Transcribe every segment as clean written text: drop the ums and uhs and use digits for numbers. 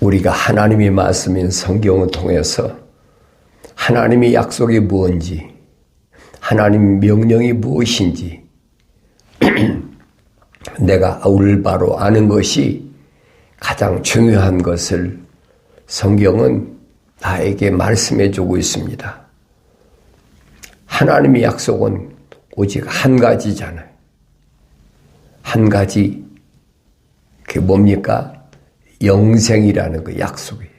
우리가 하나님의 말씀인 성경을 통해서 하나님의 약속이 무엇인지, 하나님 명령이 무엇인지 내가 올바로 아는 것이 가장 중요한 것을 성경은 나에게 말씀해 주고 있습니다. 하나님의 약속은 오직 한 가지잖아요. 한 가지. 그게 뭡니까? 영생이라는 그 약속이에요.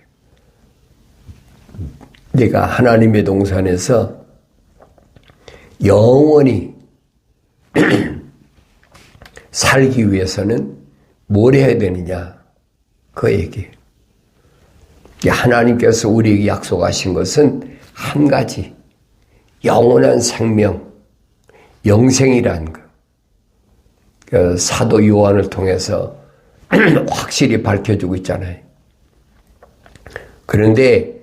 내가 하나님의 동산에서 영원히 살기 위해서는 뭘 해야 되느냐? 그 얘기예요. 하나님께서 우리에게 약속하신 것은 한 가지, 영원한 생명, 영생이라는 것. 그 사도 요한을 통해서 확실히 밝혀주고 있잖아요. 그런데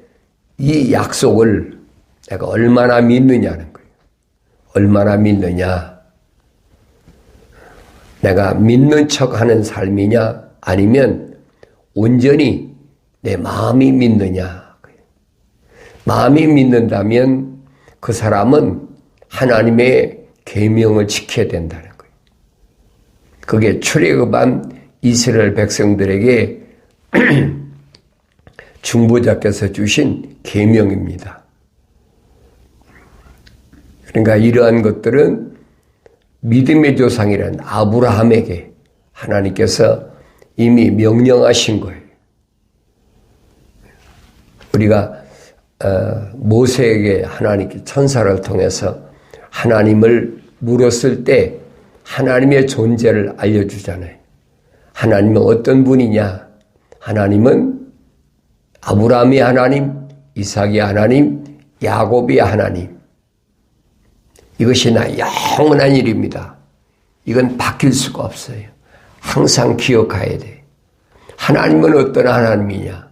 이 약속을 내가 얼마나 믿느냐는 거예요. 얼마나 믿느냐? 내가 믿는 척하는 삶이냐? 아니면 온전히 내 마음이 믿느냐? 마음이 믿는다면 그 사람은 하나님의 계명을 지켜야 된다는 거예요. 그게 출애굽한 이스라엘 백성들에게 중보자께서 주신 계명입니다. 그러니까 이러한 것들은 믿음의 조상이란 아브라함에게 하나님께서 이미 명령하신 거예요. 우리가 모세에게 하나님께 천사를 통해서 하나님을 물었을 때 하나님의 존재를 알려주잖아요. 하나님은 어떤 분이냐? 하나님은 아브라함의 하나님, 이삭의 하나님, 야곱의 하나님. 이것이 나 영원한 일입니다. 이건 바뀔 수가 없어요. 항상 기억해야 돼. 하나님은 어떤 하나님이냐?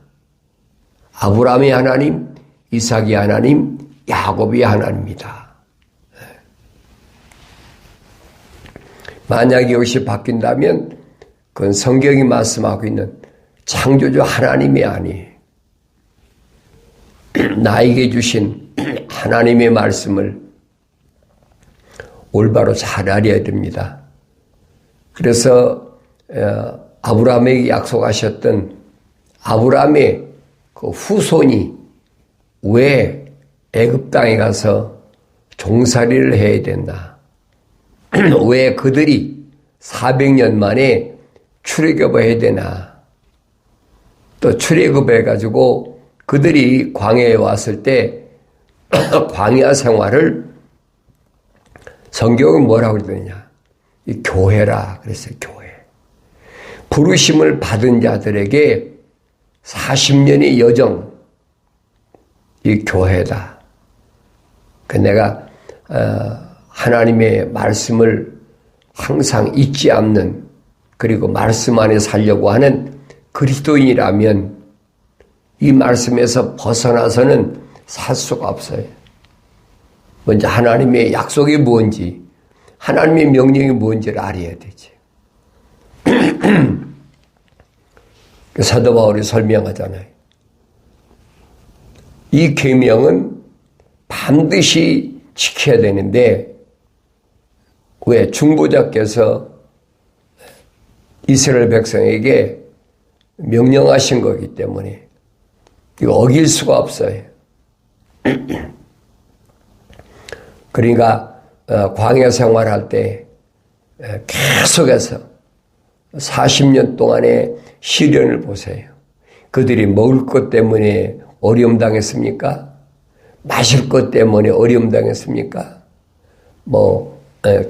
아브라함의 하나님, 이삭의 하나님, 야곱의 하나님이다. 만약 이것이 바뀐다면 그건 성경이 말씀하고 있는 창조주 하나님이 아니에요. 나에게 주신 하나님의 말씀을 올바로 잘 알아야 됩니다. 그래서 아브라함에게 약속하셨던 아브라함의 그 후손이 왜 애굽 땅에 가서 종살이를 해야 된다? 왜 그들이 400년 만에 출애굽을 해야 되나? 또 출애굽해가지고 그들이 광야에 왔을 때 광야 생활을 성경은 뭐라고 그러느냐? 이 교회라 그랬어요. 교회. 부르심을 받은 자들에게 40년의 여정, 이 교회다. 내가 하나님의 말씀을 항상 잊지 않는, 그리고 말씀 안에 살려고 하는 그리스도인이라면 이 말씀에서 벗어나서는 살 수가 없어요. 먼저 하나님의 약속이 뭔지, 하나님의 명령이 뭔지를 알아야 되지. 사도 바울이 설명하잖아요. 이 계명은 반드시 지켜야 되는데 왜? 중보자께서 이스라엘 백성에게 명령하신 거기 때문에 이거 어길 수가 없어요. 그러니까 광야 생활할 때 계속해서 40년 동안의 시련을 보세요. 그들이 먹을 것 때문에 어려움 당했습니까? 마실 것 때문에 어려움 당했습니까?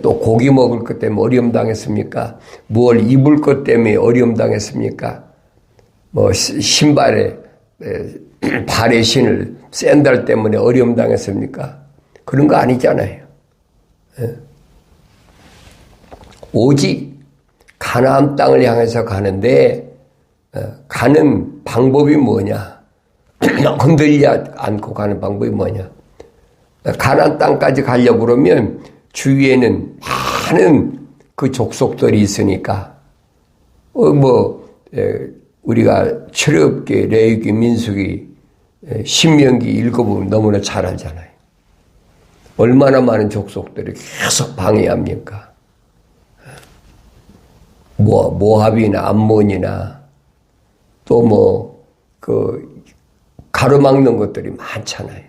또 고기 먹을 것 때문에 어려움 당했습니까? 무엇을 입을 것 때문에 어려움 당했습니까? 신발에 발의 신을 샌들 때문에 어려움 당했습니까? 그런 거 아니잖아요. 오직 가나안 땅을 향해서 가는데 가는 방법이 뭐냐? 흔들리지 않고 가는 방법이 뭐냐? 가나안 땅까지 가려고 그러면 주위에는 많은 그 족속들이 있으니까 우리가 철없게 레위기, 민수기, 신명기 읽어보면 너무나 잘 알잖아요. 얼마나 많은 족속들이 계속 방해합니까? 모압이나 암몬이나 또 가로막는 것들이 많잖아요.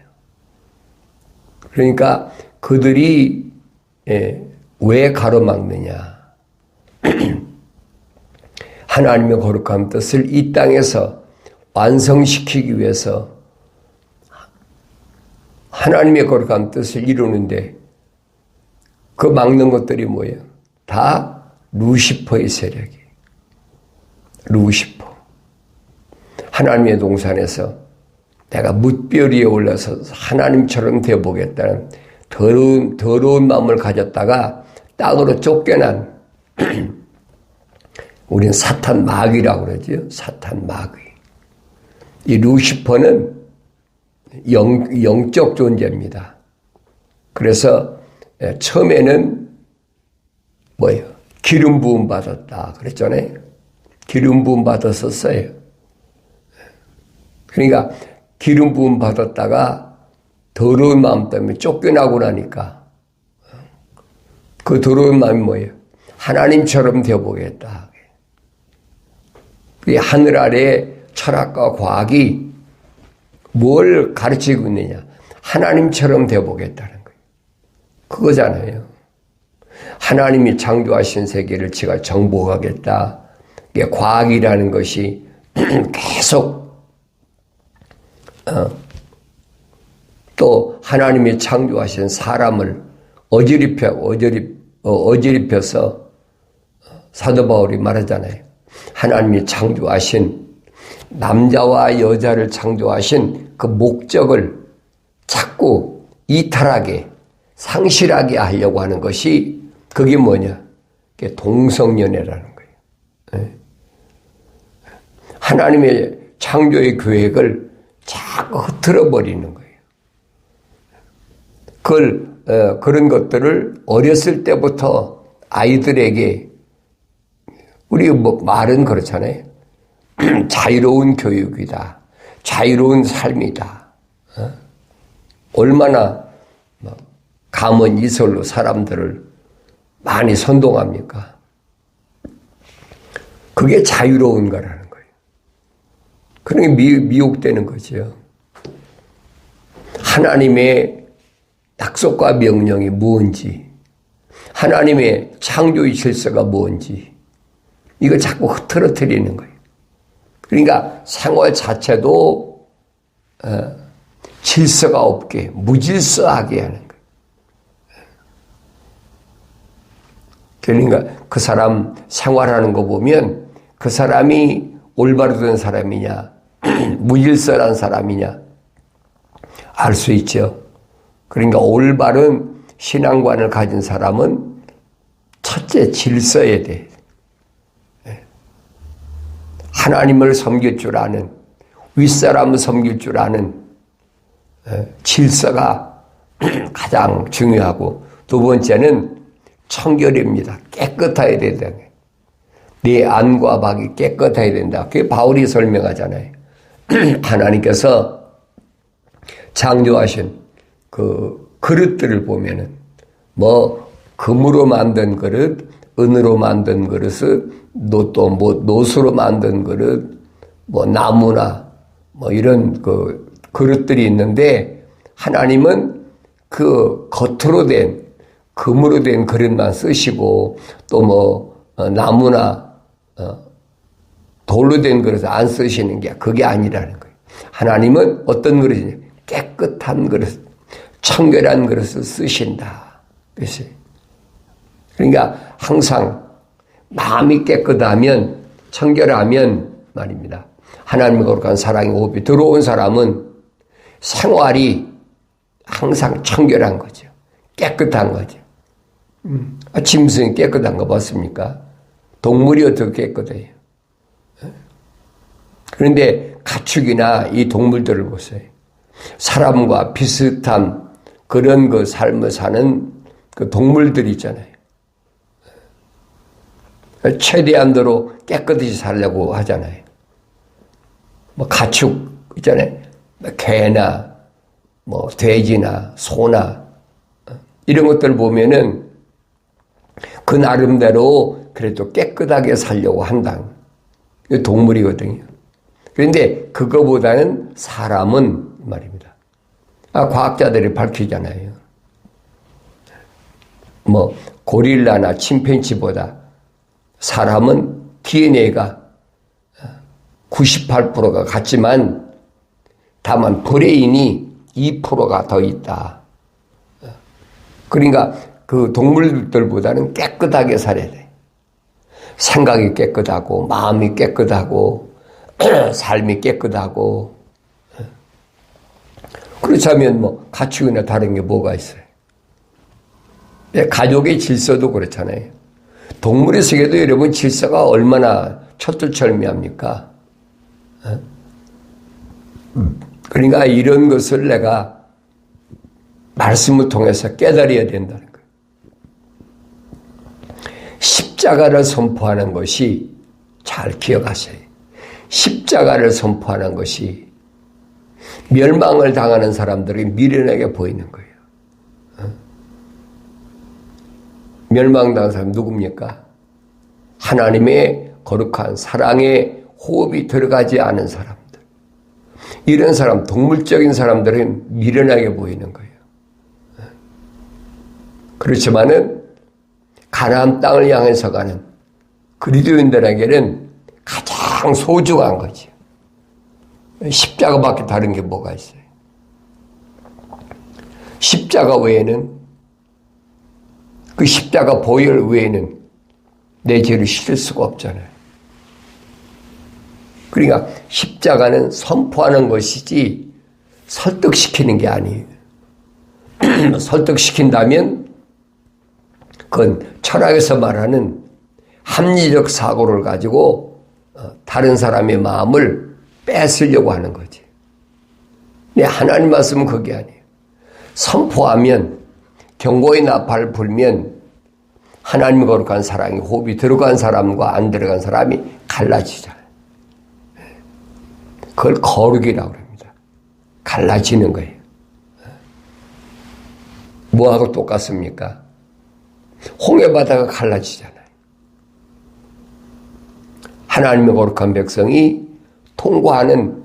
그러니까 그들이 왜 가로막느냐? 하나님의 거룩한 뜻을 이 땅에서 완성시키기 위해서 하나님의 거룩한 뜻을 이루는데 그 막는 것들이 뭐예요? 다 루시퍼의 세력이. 루시퍼. 하나님의 동산에서 내가 뭇별 위에 올라서 하나님처럼 되어보겠다는 더러운 마음을 가졌다가 땅으로 쫓겨난 우리는 사탄 마귀라고 그러죠. 사탄 마귀. 이 루시퍼는 영적 존재입니다. 그래서 처음에는 뭐예요? 기름 부음 받았다 그랬잖아요. 기름 부음 받았었어요. 그러니까 기름 부음 받았다가 더러운 마음 때문에 쫓겨나고 나니까 그 더러운 마음이 뭐예요? 하나님처럼 되어보겠다. 이 하늘 아래 철학과 과학이 뭘 가르치고 있느냐? 하나님처럼 되어보겠다는 거예요. 그거잖아요. 하나님이 창조하신 세계를 제가 정복하겠다. 이게 과학이라는 것이 계속 또 하나님이 창조하신 사람을 어지럽혀서 사도 바울이 말하잖아요. 하나님이 창조하신 남자와 여자를 창조하신 그 목적을 자꾸 이탈하게 상실하게 하려고 하는 것이 그게 뭐냐? 그게 동성연애라는 거예요. 하나님의 창조의 계획을 자꾸 흐트러버리는 거예요. 그런 것들을 어렸을 때부터 아이들에게 우리 말은 그렇잖아요. 자유로운 교육이다. 자유로운 삶이다. 얼마나 감언 이설로 사람들을 많이 선동합니까? 그게 자유로운 거라는 거예요. 그러니까 미혹되는 거죠. 하나님의 약속과 명령이 뭔지, 하나님의 창조의 질서가 뭔지, 이거 자꾸 흐트러뜨리는 거예요. 그러니까 생활 자체도 질서가 없게, 무질서하게 하는 거예요. 그러니까 그 사람 생활하는 거 보면 그 사람이 올바로 된 사람이냐, 무질서한 사람이냐 알 수 있죠. 그러니까 올바른 신앙관을 가진 사람은 첫째 질서에 대해 하나님을 섬길 줄 아는, 윗사람을 섬길 줄 아는 질서가 가장 중요하고, 두 번째는 청결입니다. 깨끗해야 된다. 내 안과 밖이 깨끗해야 된다. 그게 바울이 설명하잖아요. 하나님께서 창조하신 그 그릇들을 보면은 금으로 만든 그릇, 은으로 만든 그릇을 또 노수로 만든 그릇, 나무나 이런 그 그릇들이 있는데, 하나님은 그 겉으로 된 금으로 된 그릇만 쓰시고 또 나무나 돌로 된 그릇을 안 쓰시는 게 그게 아니라는 거예요. 하나님은 어떤 그릇이냐? 깨끗한 그릇, 청결한 그릇을 쓰신다. 그러니까 항상 마음이 깨끗하면, 청결하면 말입니다. 하나님의 거룩한 사랑의 호흡이 들어온 사람은 생활이 항상 청결한 거죠. 깨끗한 거죠. 짐승이 깨끗한 거 봤습니까? 동물이 어떻게 깨끗해요? 그런데 가축이나 이 동물들을 보세요. 사람과 비슷한 그런 그 삶을 사는 그 동물들이 있잖아요. 최대한도로 깨끗이 살려고 하잖아요. 뭐 가축 있잖아요. 개나 뭐 돼지나 소나 이런 것들 보면은 그 나름대로 그래도 깨끗하게 살려고 한다. 동물이거든요. 그런데 그거보다는 사람은 말입니다. 과학자들이 밝히잖아요. 뭐 고릴라나 침팬지보다 사람은 DNA가 98%가 같지만 다만 브레인이 2%가 더 있다. 그러니까 그 동물들보다는 깨끗하게 살아야 돼. 생각이 깨끗하고 마음이 깨끗하고 삶이 깨끗하고. 그렇다면 뭐 가축이나 다른 게 뭐가 있어요? 가족의 질서도 그렇잖아요. 동물의 세계도 여러분 질서가 얼마나 촛불철미합니까? 그러니까 이런 것을 내가 말씀을 통해서 깨달아야 된다는 거예요. 십자가를 선포하는 것이, 잘 기억하세요. 십자가를 선포하는 것이 멸망을 당하는 사람들이 미련하게 보이는 거예요. 멸망당한 사람 누굽니까? 하나님의 거룩한 사랑의 호흡이 들어가지 않은 사람들. 이런 사람, 동물적인 사람들은 미련하게 보이는 거예요. 그렇지만은 가나안 땅을 향해서 가는 그리스도인들에게는 가장 소중한 거지. 십자가밖에 다른 게 뭐가 있어요? 십자가 외에는, 그 십자가 보혈 외에는 내 죄를 씻을 수가 없잖아요. 그러니까 십자가는 선포하는 것이지 설득시키는 게 아니에요. 설득시킨다면 그건 철학에서 말하는 합리적 사고를 가지고 다른 사람의 마음을 뺏으려고 하는 거지. 근데 하나님 말씀은 그게 아니에요. 선포하면, 경고의 나팔을 불면 하나님의 거룩한 사랑이 호흡이 들어간 사람과 안 들어간 사람이 갈라지잖아요. 그걸 거룩이라고 합니다. 갈라지는 거예요. 뭐하고 똑같습니까? 홍해바다가 갈라지잖아요. 하나님의 거룩한 백성이 통과하는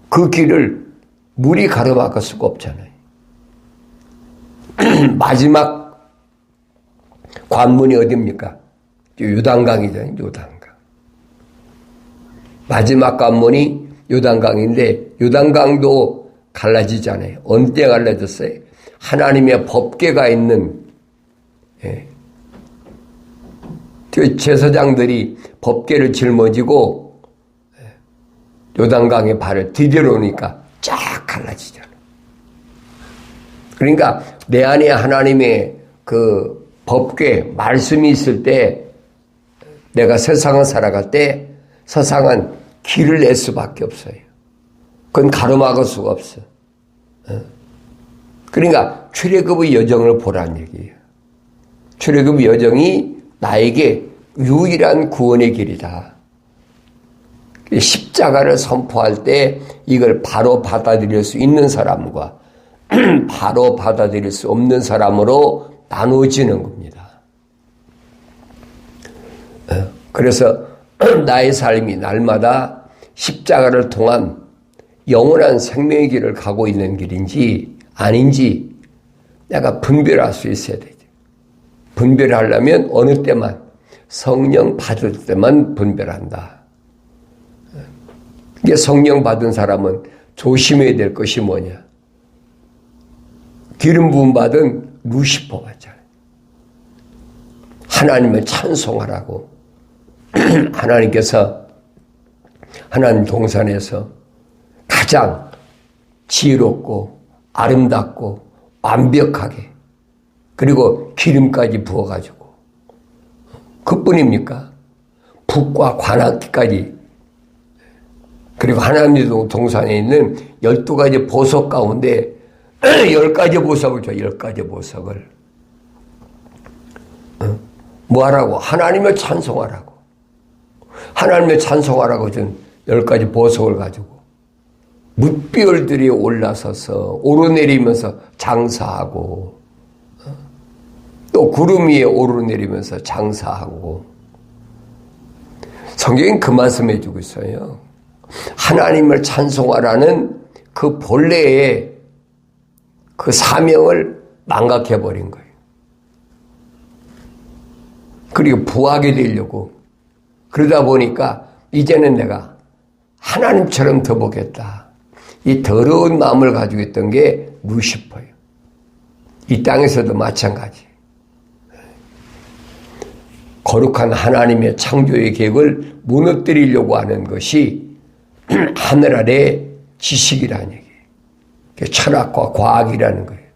그 길을 물이 가로막을 수가 없잖아요. 마지막 관문이 어디입니까? 요단강이잖아요. 요단강. 마지막 관문이 요단강인데 요단강도 갈라지잖아요. 언제 갈라졌어요? 하나님의 법궤가 있는, 그 제사장들이 법궤를 짊어지고 요단강에 발을 디뎌놓으니까 쫙 갈라지잖아요. 그러니까 내 안에 하나님의 그 법궤, 말씀이 있을 때 내가 세상을 살아갈 때 세상은 길을 낼 수밖에 없어요. 그건 가로막을 수가 없어. 그러니까 출애굽의 여정을 보라는 얘기예요. 출애굽의 여정이 나에게 유일한 구원의 길이다. 십자가를 선포할 때 이걸 바로 받아들일 수 있는 사람과 바로 받아들일 수 없는 사람으로 나눠지는 겁니다. 그래서 나의 삶이 날마다 십자가를 통한 영원한 생명의 길을 가고 있는 길인지 아닌지 내가 분별할 수 있어야 되죠. 분별하려면 어느 때만, 성령 받을 때만 분별한다. 이게 성령 받은 사람은 조심해야 될 것이 뭐냐? 기름 부음 받은 루시퍼 같잖아요. 하나님을 찬송하라고. 하나님께서 하나님 동산에서 가장 지혜롭고 아름답고 완벽하게, 그리고 기름까지 부어가지고, 그뿐입니까? 북과 관악기까지, 그리고 하나님 동산에 있는 12가지 보석 가운데 10가지 보석을 줘. 10가지 보석을. 뭐 하라고? 하나님을 찬송하라고. 하나님을 찬송하라고 준 10가지 보석을 가지고 뭇별들이 올라서서 오르내리면서 장사하고 또 구름 위에 오르내리면서 장사하고 성경은 그 말씀 해주고 있어요. 하나님을 찬송하라는 그 본래의 그 사명을 망각해버린 거예요. 그리고 부하게 되려고 그러다 보니까 이제는 내가 하나님처럼 더 보겠다. 이 더러운 마음을 가지고 있던 게 루시퍼예요. 이 땅에서도 마찬가지. 거룩한 하나님의 창조의 계획을 무너뜨리려고 하는 것이 하늘 아래 지식이라는 얘기예요. 철학과 과학이라는 거예요.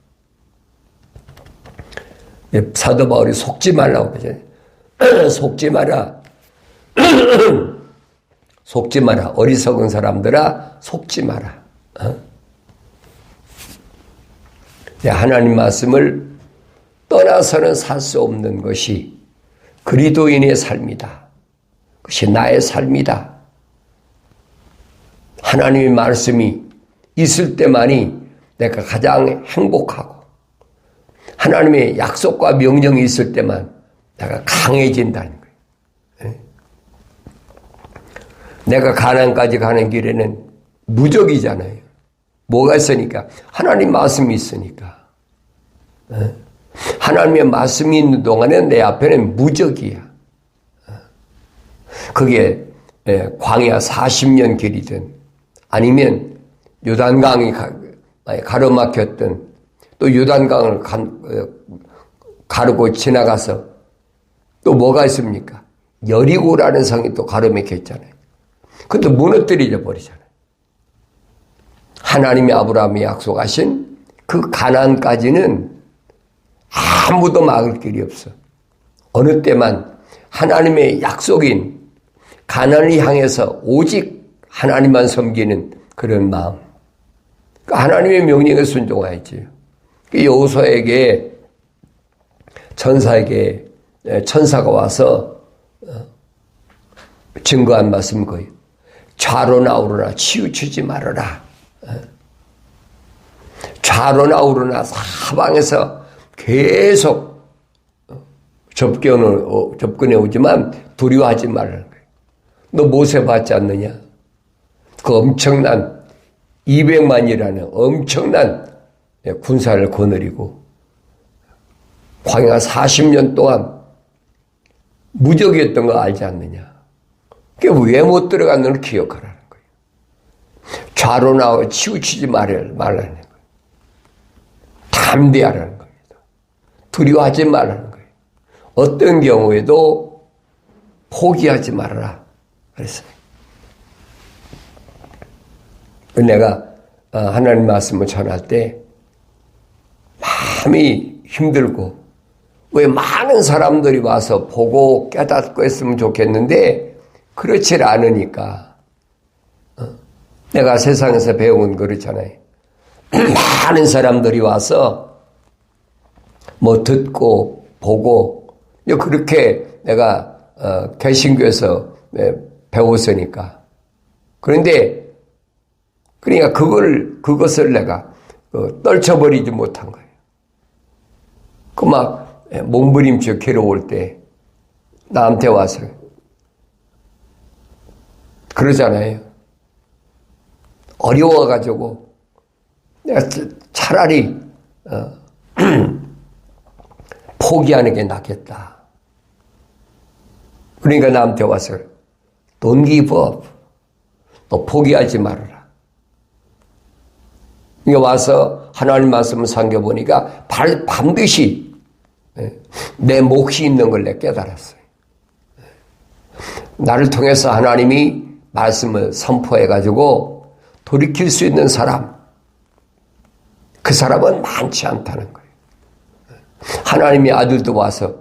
사도 바울이 속지 말라고 그러잖아요. 속지 마라. 속지 마라. 어리석은 사람들아 속지 마라. 하나님 말씀을 떠나서는 살 수 없는 것이 그리스도인의 삶이다. 그것이 나의 삶이다. 하나님의 말씀이 있을 때만이 내가 가장 행복하고 하나님의 약속과 명령이 있을 때만 내가 강해진다는 거예요. 내가 가나안까지 가는 길에는 무적이잖아요. 뭐가 있으니까? 하나님 말씀이 있으니까. 하나님의 말씀이 있는 동안에 내 앞에는 무적이야. 그게 광야 40년 길이든 아니면 요단강이 가로막혔던 또 요단강을 가르고 지나가서 또 뭐가 있습니까? 여리고라는 성이 또 가로막혔잖아요. 그것도 무너뜨려 버리잖아요. 하나님이 아브라함에 약속하신 그 가나안까지는 아무도 막을 길이 없어. 어느 때만 하나님의 약속인 가나안을 향해서 오직 하나님만 섬기는 그런 마음. 하나님의 명령에 순종하였지요. 여호수아에게 천사가 와서 증거한 말씀이 거예요. 좌로나 우로나 치우치지 말아라. 좌로나 우로나 사방에서 계속 접근해 오지만 두려워하지 말라는 거예요. 너 모세 봤지 않느냐? 그 엄청난 200만이라는 엄청난 군사를 거느리고 광야 40년 동안 무적이었던 거 알지 않느냐? 그게 왜 못 들어갔는지 기억하라는 거예요. 좌로나 치우치지 말라는 거예요. 담대하라는 겁니다. 두려워하지 말라는 거예요. 어떤 경우에도 포기하지 말아라 그랬어요. 내가 하나님 말씀을 전할 때 마음이 힘들고 왜 많은 사람들이 와서 보고 깨닫고 했으면 좋겠는데 그렇지 않으니까 내가 세상에서 배운 그렇잖아요. 많은 사람들이 와서 뭐 듣고 보고 그렇게 내가 개신교에서 배웠으니까. 그런데 그러니까 그것을 내가 떨쳐버리지 못한 거예요. 그 막 몸부림쳐 괴로울 때 나한테 와서 그러잖아요. 어려워가지고 내가 차라리 포기하는 게 낫겠다. 그러니까 나한테 와서 Don't give up. 너 포기하지 말아라. 이게 와서 하나님 말씀을 상겨보니까 반드시 내 몫이 있는 걸 내가 깨달았어요. 나를 통해서 하나님이 말씀을 선포해가지고 돌이킬 수 있는 사람, 그 사람은 많지 않다는 거예요. 하나님의 아들도 와서,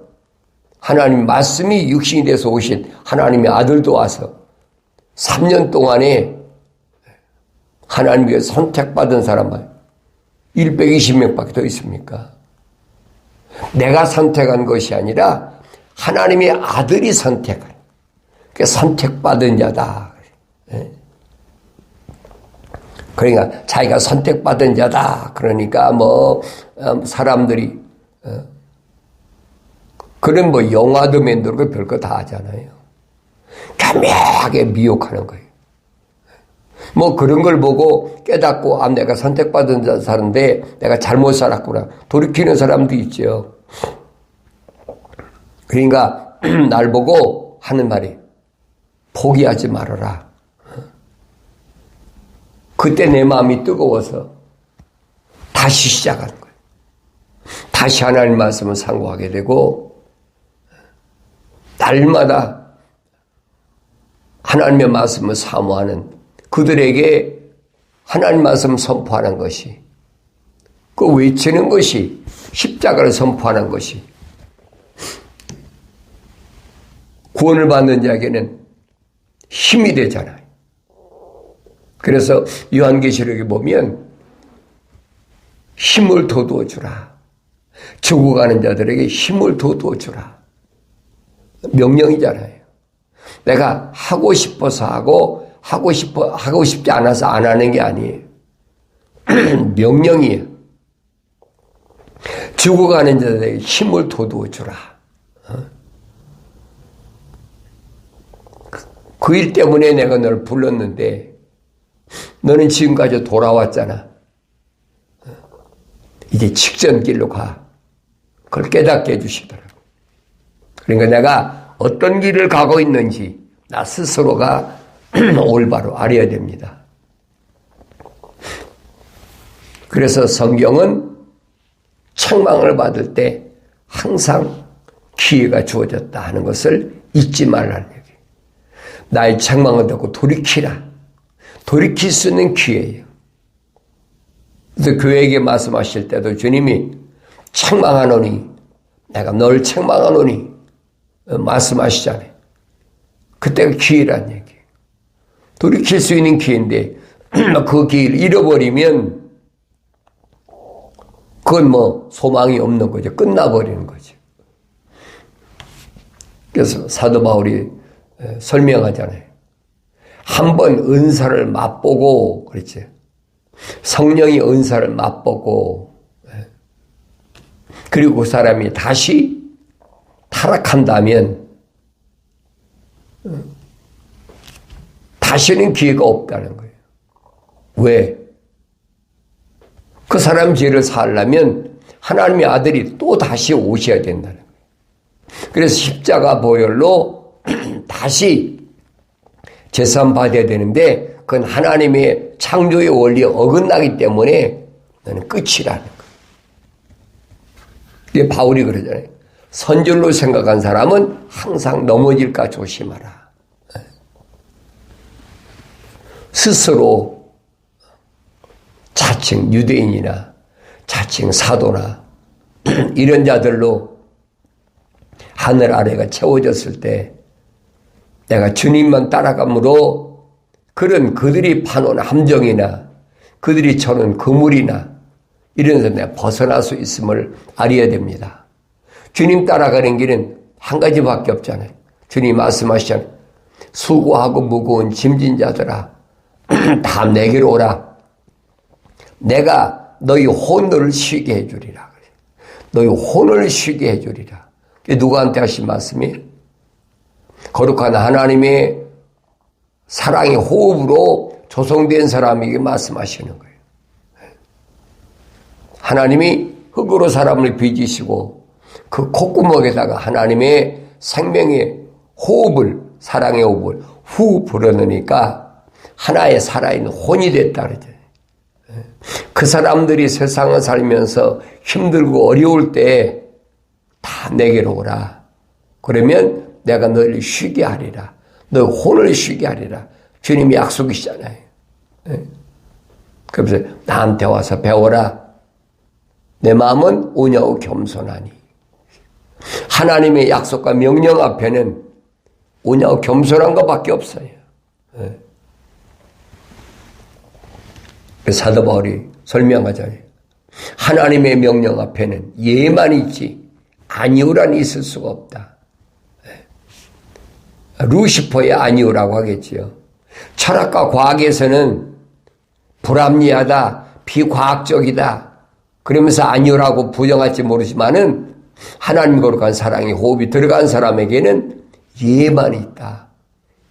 하나님 말씀이 육신이 돼서 오신 하나님의 아들도 와서 3년 동안에 하나님께 선택받은 사람만 120명밖에 더 있습니까? 내가 선택한 것이 아니라 하나님의 아들이 선택한, 그 선택받은 자다. 그러니까 자기가 선택받은 자다. 그러니까 사람들이 그런 영화도 만들고 별거 다 하잖아요. 교묘하게 미혹하는 거예요. 그런 걸 보고 깨닫고, 내가 선택받은 사람인데 내가 잘못 살았구나. 돌이키는 사람도 있죠. 그러니까 날 보고 하는 말이 포기하지 말아라. 그때 내 마음이 뜨거워서 다시 시작하는 거예요. 다시 하나님 말씀을 상고하게 되고 날마다 하나님의 말씀을 사모하는 그들에게 하나님 말씀 선포하는 것이, 그 외치는 것이, 십자가를 선포하는 것이 구원을 받는 자에게는 힘이 되잖아요. 그래서 요한계시록에 보면 힘을 돋워 주라. 죽어가는 자들에게 힘을 돋워 주라. 명령이잖아요. 내가 하고 싶어서 하고 싶지 않아서 안 하는 게 아니에요. 명령이에요. 죽어가는 자들에게 힘을 돋워 주라. 그 일 때문에 내가 너를 불렀는데 너는 지금까지 돌아왔잖아. 이제 직전길로 가. 그걸 깨닫게 해주시더라고. 그러니까 내가 어떤 길을 가고 있는지 나 스스로가 올바로 알아야 됩니다. 그래서 성경은 책망을 받을 때 항상 기회가 주어졌다 하는 것을 잊지 말라는 얘기예요. 나의 책망을 듣고 돌이키라. 돌이킬 수 있는 기회예요. 그래서 교회에게 말씀하실 때도 주님이 책망하노니, 내가 널 책망하노니 말씀하시잖아요. 그때가 기회란 얘기예요. 돌이킬 수 있는 기회인데 그 기회를 잃어버리면 그건 소망이 없는 거죠. 끝나버리는 거죠. 그래서 사도 바울이 설명하잖아요. 한번 은사를 맛보고, 그렇지. 성령이 은사를 맛보고, 그리고 그 사람이 다시 타락한다면, 다시는 기회가 없다는 거예요. 왜? 그 사람 죄를 살려면 하나님의 아들이 또 다시 오셔야 된다는 거예요. 그래서 십자가 보혈로 다시 제사함 받아야 되는데 그건 하나님의 창조의 원리에 어긋나기 때문에 너는 끝이라는 거예요. 이게 바울이 그러잖아요. 선줄로 생각한 사람은 항상 넘어질까 조심하라. 스스로 자칭 유대인이나 자칭 사도나 이런 자들로 하늘 아래가 채워졌을 때 내가 주님만 따라감으로 그런 그들이 파놓은 함정이나 그들이 쳐놓은 그물이나 이런 데서 내가 벗어날 수 있음을 알아야 됩니다. 주님 따라가는 길은 한 가지밖에 없잖아요. 주님 말씀하시잖아요. 수고하고 무거운 짐진 자들아 다 내게로 오라. 내가 너희 혼을 쉬게 해주리라. 너희 혼을 쉬게 해주리라. 누구한테 하신 말씀이에요? 거룩한 하나님의 사랑의 호흡으로 조성된 사람에게 말씀하시는 거예요. 하나님이 흙으로 사람을 빚으시고 그 콧구멍에다가 하나님의 생명의 호흡을, 사랑의 호흡을 후 불어넣으니까 하나의 살아있는 혼이 됐다 그러죠. 그 사람들이 세상을 살면서 힘들고 어려울 때 다 내게로 오라. 그러면 내가 너를 쉬게 하리라. 너 혼을 쉬게 하리라. 주님이 약속이시잖아요. 그래서 나한테 와서 배워라. 내 마음은 온유하고 겸손하니. 하나님의 약속과 명령 앞에는 온유하고 겸손한 것밖에 없어요. 사도 바울이 설명하잖아요. 하나님의 명령 앞에는 예만 있지 아니오란이 있을 수가 없다. 루시퍼의 아니오라고 하겠지요. 철학과 과학에서는 불합리하다, 비과학적이다 그러면서 아니오라고 부정할지 모르지만은 하나님 거룩한 사랑이 호흡이 들어간 사람에게는 예만 있다.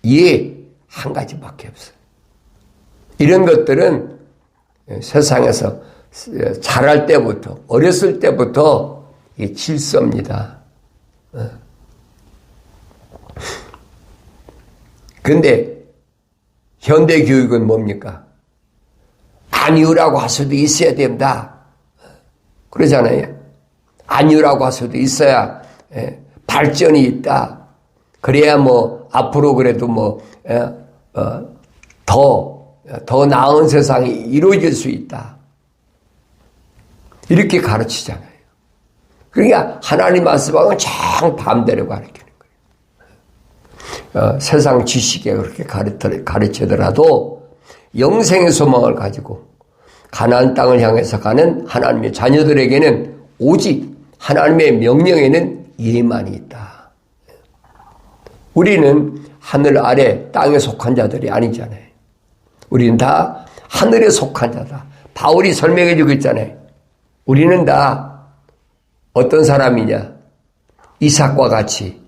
예 한 가지밖에 없어요. 이런 것들은 세상에서 자랄 때부터 어렸을 때부터 질서입니다. 그런데 현대 교육은 뭡니까? 아니오라고 할 수도 있어야 된다. 그러잖아요. 아니오라고 할 수도 있어야 발전이 있다. 그래야 뭐 앞으로 그래도 뭐 더 나은 세상이 이루어질 수 있다. 이렇게 가르치잖아요. 그러니까 하나님 말씀하고는 정반대로 가르치는 거예요. 세상 지식에 그렇게 가르치더라도 영생의 소망을 가지고 가나안 땅을 향해서 가는 하나님의 자녀들에게는 오직 하나님의 명령에는 예만이 있다. 우리는 하늘 아래 땅에 속한 자들이 아니잖아요. 우리는 다 하늘에 속한 자다. 바울이 설명해 주고 있잖아요. 우리는 다 어떤 사람이냐? 이삭과 같이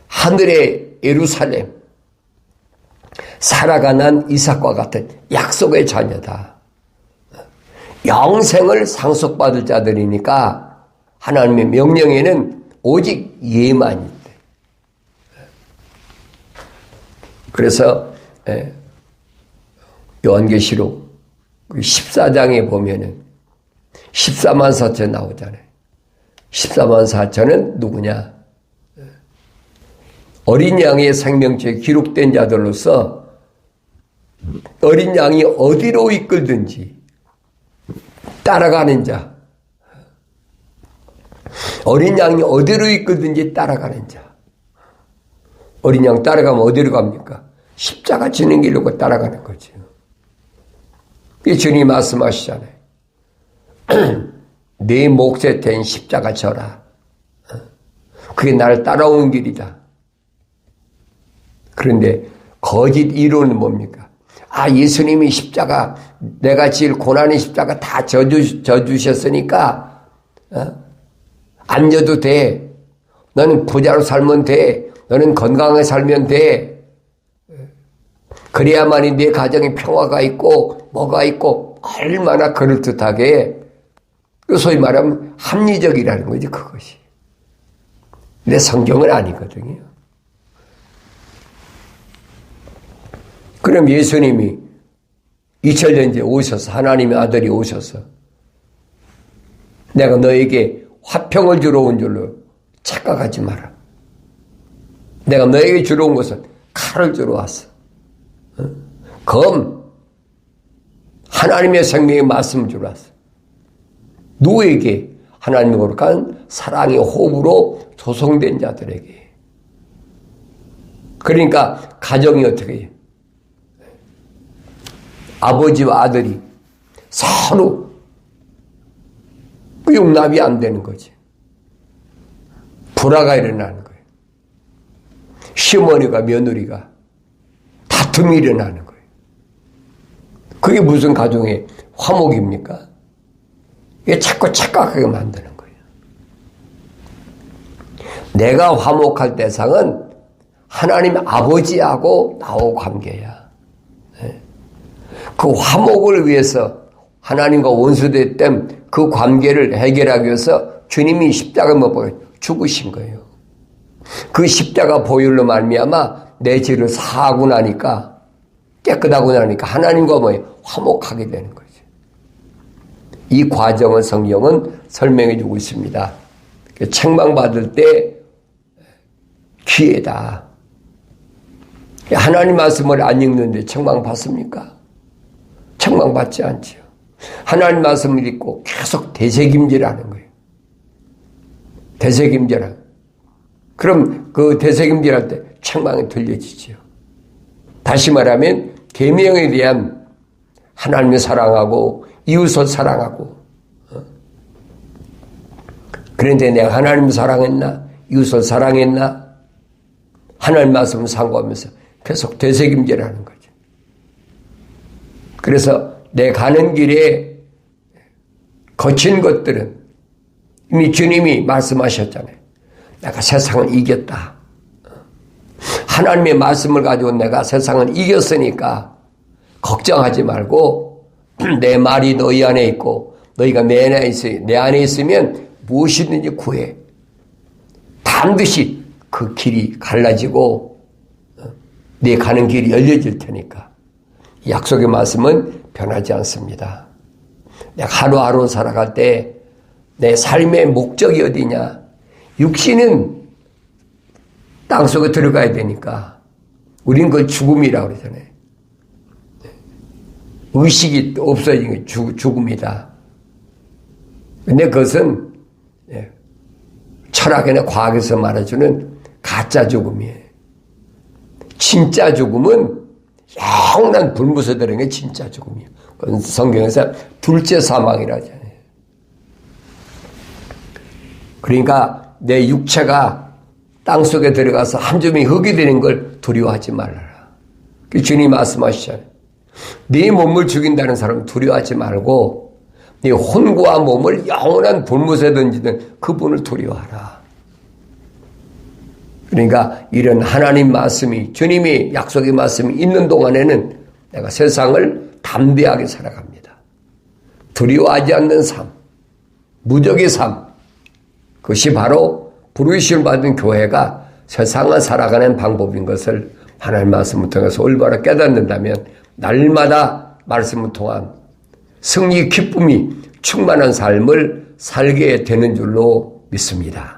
하늘의 예루살렘, 살아가는 이삭과 같은 약속의 자녀다. 영생을 상속받을 자들이니까 하나님의 명령에는 오직 예만이 있대. 그래서 요한계시록 14장에 보면은 14만 4천 나오잖아요. 14만 4천은 누구냐? 어린 양의 생명체에 기록된 자들로서 어린 양이 어디로 이끌든지 따라가는 자. 어린 양이 어디로 이끌든지 따라가는 자. 어린 양 따라가면 어디로 갑니까? 십자가 지는 길로 따라가는 거죠. 이 주님이 말씀하시잖아요. 내 몫에 된 십자가 져라. 그게 나를 따라오는 길이다. 그런데 거짓 이론은 뭡니까? 아, 예수님이 십자가, 내가 질 고난의 십자가 다 져주셨으니까, 안 져도 돼. 너는 부자로 살면 돼. 너는 건강하게 살면 돼. 그래야만이 내 가정에 평화가 있고, 뭐가 있고, 얼마나 그럴듯하게, 소위 말하면 합리적이라는 거지, 그것이. 근데 성경은 아니거든요. 그럼 예수님이 2000년 전에 오셔서 하나님의 아들이 오셔서 내가 너에게 화평을 주러 온 줄로 착각하지 마라. 내가 너에게 주러 온 것은 칼을 주러 왔어. 검 하나님의 생명의 말씀을 주러 왔어. 누구에게? 하나님의 거룩한 사랑의 호흡으로 조성된 자들에게. 그러니까 가정이 어떻게 해요? 아버지와 아들이 서로 용납이 안 되는 거지. 불화가 일어나는 거예요. 시어머니가 며느리가 다툼이 일어나는 거예요. 그게 무슨 가정의 화목입니까? 이게 자꾸 착각하게 만드는 거예요. 내가 화목할 대상은 하나님 아버지하고 나하고 관계야. 그 화목을 위해서 하나님과 원수됐던 그 관계를 해결하기 위해서 주님이 십자가 못 박아 죽으신 거예요. 그 십자가 보혈로 말미암아 내 죄를 사하고 나니까 깨끗하고 나니까 하나님과 화목하게 되는 거죠. 이 과정을 성경은 설명해 주고 있습니다. 책망받을 때 기회다. 하나님 말씀을 안 읽는데 책망받습니까? 책망받지 않죠. 하나님 말씀을 읽고 계속 되새김질하는 거예요. 되새김질하는. 그럼 그 되새김질할 때 책망이 들려지죠. 다시 말하면 계명에 대한 하나님을 사랑하고 이웃을 사랑하고. 그런데 내가 하나님을 사랑했나? 이웃을 사랑했나? 하나님 말씀을 상고하면서 계속 되새김질하는 거죠. 그래서 내 가는 길에 거친 것들은 이미 주님이 말씀하셨잖아요. 내가 세상을 이겼다. 하나님의 말씀을 가지고 내가 세상을 이겼으니까 걱정하지 말고 내 말이 너희 안에 있고 너희가 내 안에 있으면 무엇이든지 구해. 반드시 그 길이 갈라지고 네 가는 길이 열려질 테니까. 약속의 말씀은 변하지 않습니다. 내가 하루하루 살아갈 때 내 삶의 목적이 어디냐? 육신은 땅속에 들어가야 되니까 우린 그걸 죽음이라고 그러잖아요. 의식이 없어진 게 죽음이다. 근데 그것은 철학이나 과학에서 말해주는 가짜 죽음이에요. 진짜 죽음은 영원한 불못에 들어간 게 진짜 죽음이에요. 그건 성경에서 둘째 사망이라 하잖아요. 그러니까 내 육체가 땅속에 들어가서 한 줌이 흙이 되는 걸 두려워하지 말아라. 주님 말씀하시잖아요. 네 몸을 죽인다는 사람 두려워하지 말고 네 혼과 몸을 영원한 불못에 던지는 그분을 두려워하라. 그러니까 이런 하나님 말씀이 주님이 약속의 말씀이 있는 동안에는 내가 세상을 담대하게 살아갑니다. 두려워하지 않는 삶, 무적의 삶, 그것이 바로 부르심을 받은 교회가 세상을 살아가는 방법인 것을 하나님 말씀을 통해서 올바로 깨닫는다면 날마다 말씀을 통한 승리 기쁨이 충만한 삶을 살게 되는 줄로 믿습니다.